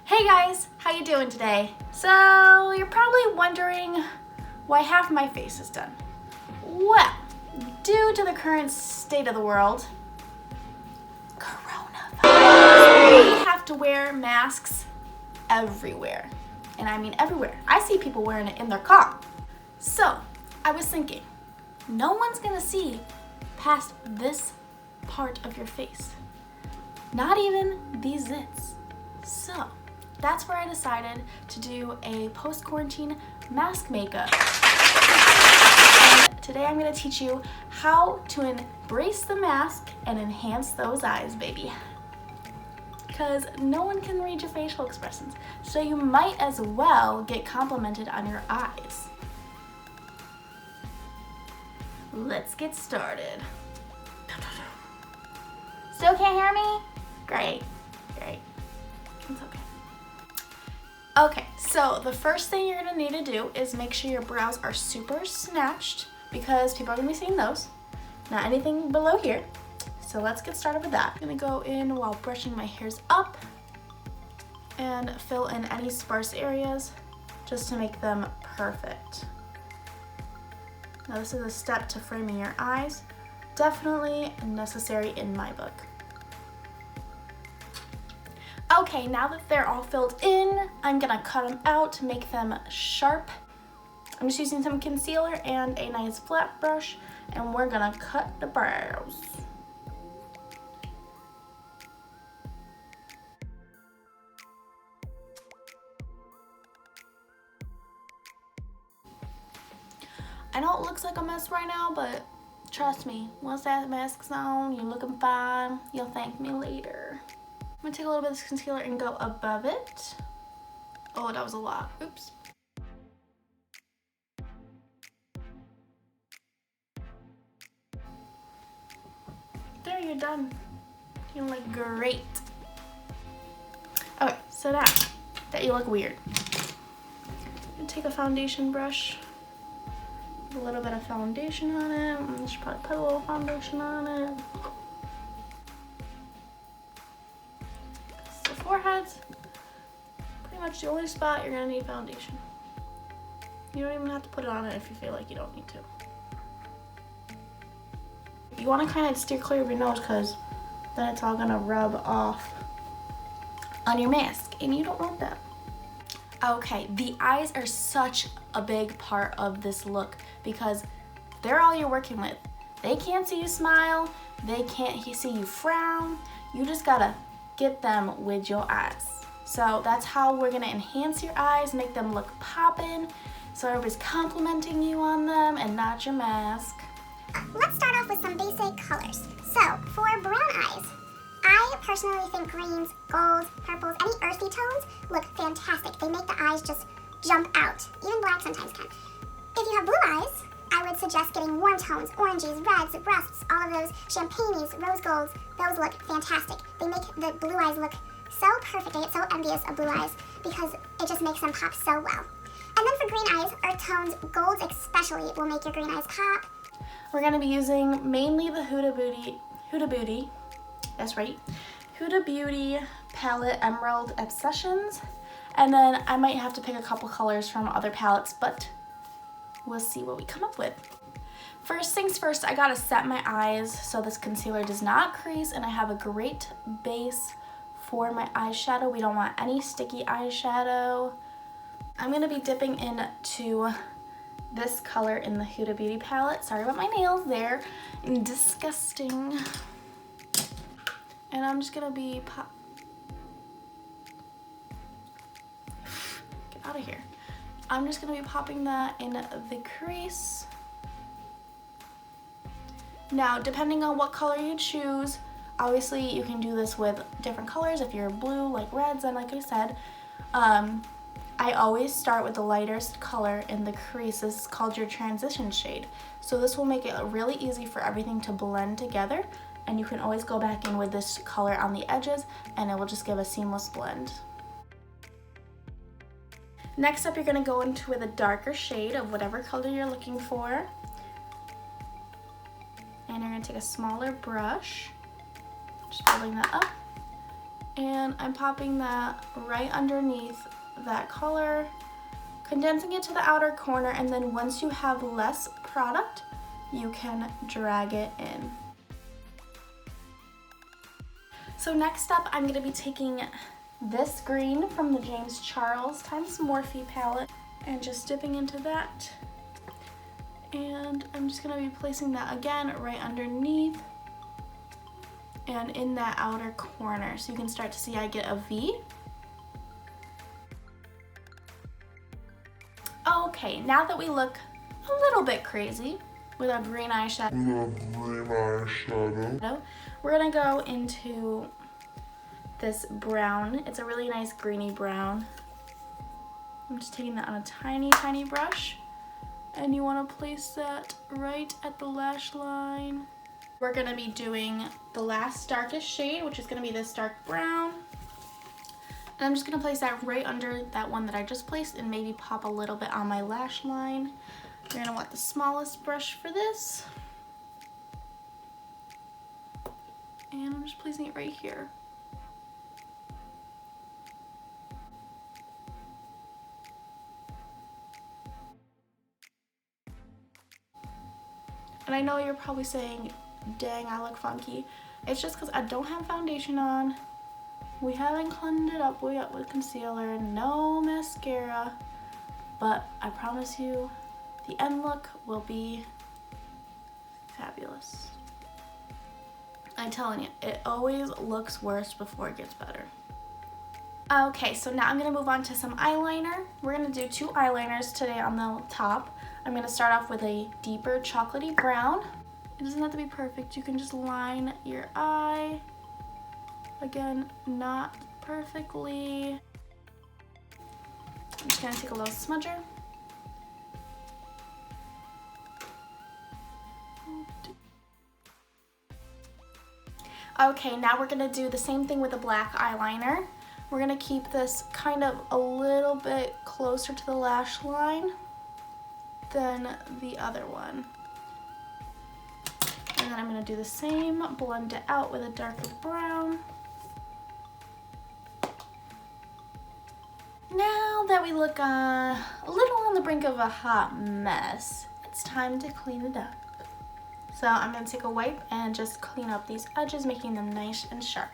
Hey guys, how you doing today? So you're probably wondering why half my face is done. Well, due to the current state of the world, coronavirus, we have to wear masks everywhere. And I mean everywhere. I see people wearing it in their car. So I was thinking, no one's gonna see past this part of your face. Not even these zits. So that's where I decided to do a post-quarantine mask makeup. And today I'm gonna teach you how to embrace the mask and enhance those eyes, baby. Because no one can read your facial expressions, so you might as well get complimented on your eyes. Let's get started. Still can't hear me? Great. It's okay. Okay, so the first thing you're gonna need to do is make sure your brows are super snatched because people are gonna be seeing those, not anything below here. So let's get started with that. I'm gonna go in while brushing my hairs up and fill in any sparse areas just to make them perfect. Now this is a step to framing your eyes. Definitely necessary in my book. Okay, now that they're all filled in, I'm gonna cut them out to make them sharp. I'm just using some concealer and a nice flat brush, and we're gonna cut the brows. I know it looks like a mess right now, but trust me, once that mask's on, you're looking fine. You'll thank me later. I'm gonna take a little bit of this concealer and go above it. Oh, that was a lot. Oops. There, you're done. You look great. Okay, so now that you look weird, I'm gonna take a foundation brush, a little bit of foundation on it. I should probably put a little foundation on it. So forehead's pretty much the only spot you're gonna need foundation. You don't even have to put it on it if you feel like you don't need to. You want to kind of steer clear of your nose because then it's all gonna rub off on your mask and you don't want that. Okay, the eyes are such a big part of this look because they're all you're working with. They can't see you smile, they can't see you frown. You just gotta get them with your eyes. So that's how we're gonna enhance your eyes, make them look poppin', so everybody's complimenting you on them and not your mask. Let's start off with some basic colors. So for brown eyes, I personally think greens, golds, purples, any earthy tones look fantastic. They make the eyes just jump out. Even black sometimes can. If you have blue eyes, I would suggest getting warm tones, oranges, reds, rusts, all of those champagnes, rose golds. Those look fantastic. They make the blue eyes look so perfect. I get so envious of blue eyes because it just makes them pop so well. And then for green eyes, earth tones, golds especially, will make your green eyes pop. We're gonna be using mainly the Huda Beauty, that's right, Huda Beauty palette Emerald Obsessions, and then I might have to pick a couple colors from other palettes, but we'll see what we come up with. First things first, I gotta set my eyes so this concealer does not crease and I have a great base for my eyeshadow. We don't want any sticky eyeshadow. I'm gonna be dipping into this color in the Huda Beauty palette. Sorry about my nails, they're disgusting. And I'm just gonna be get out of here. I'm just gonna be popping that in the crease. Now, depending on what color you choose, obviously you can do this with different colors. If you're blue, like reds, and like I said, I always start with the lightest color in the crease. This is called your transition shade. So this will make it really easy for everything to blend together, and you can always go back in with this color on the edges and it will just give a seamless blend. Next up, you're gonna go into with a darker shade of whatever color you're looking for. And you're gonna take a smaller brush, just building that up, And I'm popping that right underneath that color, condensing it to the outer corner, and then once you have less product, you can drag it in. So next up, I'm gonna be taking this green from the James Charles times Morphe palette and just dipping into that. And I'm just gonna be placing that again right underneath and in that outer corner. So you can start to see I get a V. Okay, now that we look a little bit crazy with our green eyeshadow, we're gonna go into this brown. It's a really nice greeny brown. I'm just taking that on a tiny, tiny brush. And you wanna place that right at the lash line. We're gonna be doing the last darkest shade, which is gonna be this dark brown. And I'm just gonna place that right under that one that I just placed and maybe pop a little bit on my lash line. You're gonna want the smallest brush for this. And I'm just placing it right here. And I know you're probably saying, dang, I look funky. It's just because I don't have foundation on. We haven't cleaned it up yet with concealer, no mascara, but I promise you the end look will be fabulous. I'm telling you, it always looks worse before it gets better. Okay, so now I'm gonna move on to some eyeliner. We're gonna do 2 eyeliners today on the top. I'm gonna start off with a deeper chocolatey brown. It doesn't have to be perfect. You can just line your eye. Again, not perfectly. I'm just gonna take a little smudger. Okay, now we're gonna do the same thing with a black eyeliner. We're gonna keep this kind of a little bit closer to the lash line than the other one. And then I'm gonna do the same, blend it out with a darker brown. Now that we look a little on the brink of a hot mess, it's time to clean it up. So I'm gonna take a wipe and just clean up these edges, making them nice and sharp.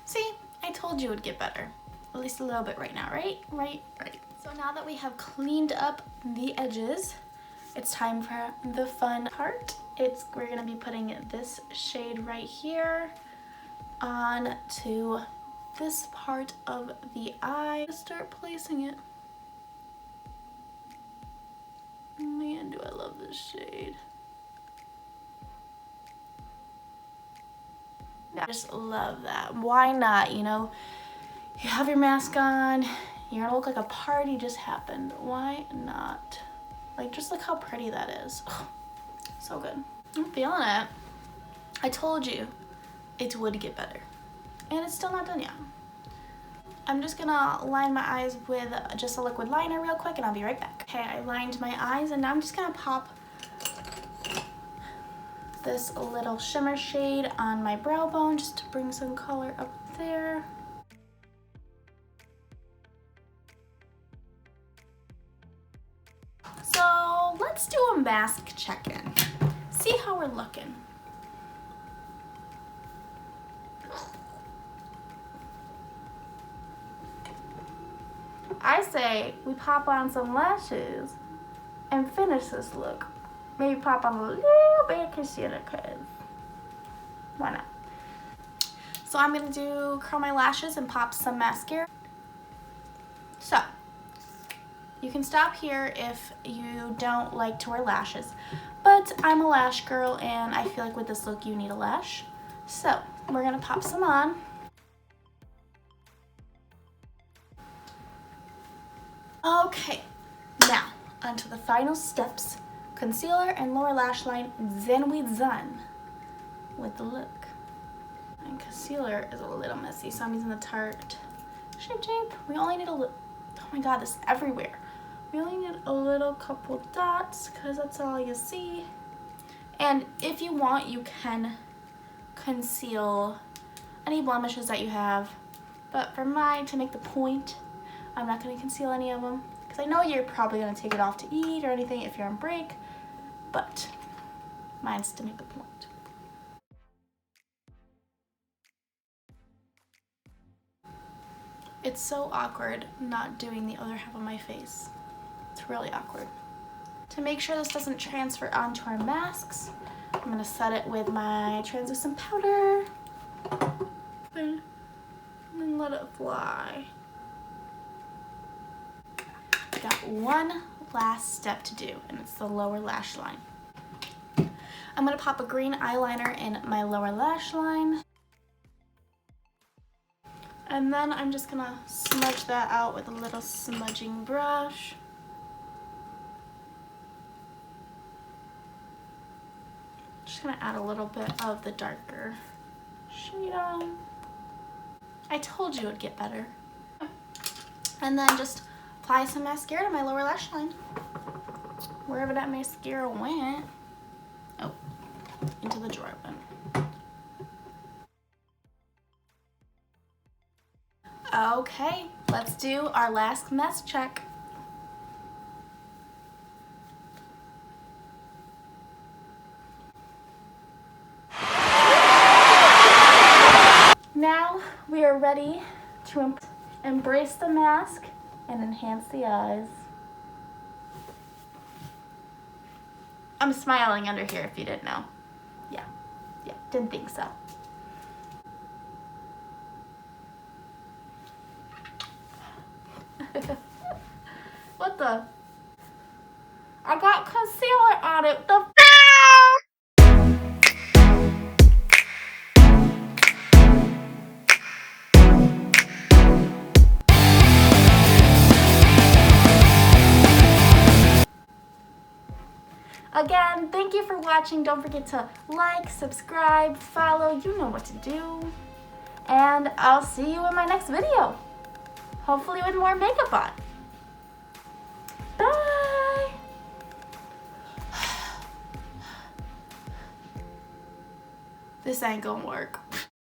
See, I told you it would get better. At least a little bit right now, right? Right. So now that we have cleaned up the edges, it's time for the fun part. We're gonna be putting this shade right here on to this part of the eye. Just start placing it. Man, do I love this shade. I just love that. Why not, you know? You have your mask on, you're gonna look like a party just happened. Why not? Like, just look how pretty that is. Oh, so good. I'm feeling it. I told you it would get better. And it's still not done yet. I'm just gonna line my eyes with just a liquid liner real quick and I'll be right back. Okay, I lined my eyes and now I'm just gonna pop this little shimmer shade on my brow bone just to bring some color up there. So let's do a mask check-in. See how we're looking. I say we pop on some lashes and finish this look. Maybe pop on a little bit of concealer, cause why not? So I'm gonna curl my lashes and pop some mascara. So you can stop here if you don't like to wear lashes, but I'm a lash girl and I feel like with this look you need a lash. So we're gonna pop some on. Okay, now onto the final steps. Concealer and lower lash line, then we're done with the look. And concealer is a little messy, so I'm using the Tarte Shape Tape. We only need a little, oh my god, this is everywhere. We only need a little couple dots because that's all you see. And if you want, you can conceal any blemishes that you have. But for mine, to make the point, I'm not going to conceal any of them. Because I know you're probably going to take it off to eat or anything if you're on break. But mine's to make the point. It's so awkward not doing the other half of my face. It's really awkward. To make sure this doesn't transfer onto our masks, I'm gonna set it with my translucent powder and then let it fly. Got one last step to do, and it's the lower lash line. I'm gonna pop a green eyeliner in my lower lash line. And then I'm just gonna smudge that out with a little smudging brush. Just gonna add a little bit of the darker shade on. I told you it'd get better. And then just apply some mascara to my lower lash line. Wherever that mascara went. Oh, into the drawer then. Okay, let's do our last mess check. Now we are ready to embrace the mask and enhance the eyes. I'm smiling under here if you didn't know. Yeah, didn't think so. What the? I got concealer on it. The Again, thank you for watching. Don't forget to like, subscribe, follow. You know what to do. And I'll see you in my next video. Hopefully with more makeup on. Bye! This ain't gonna work.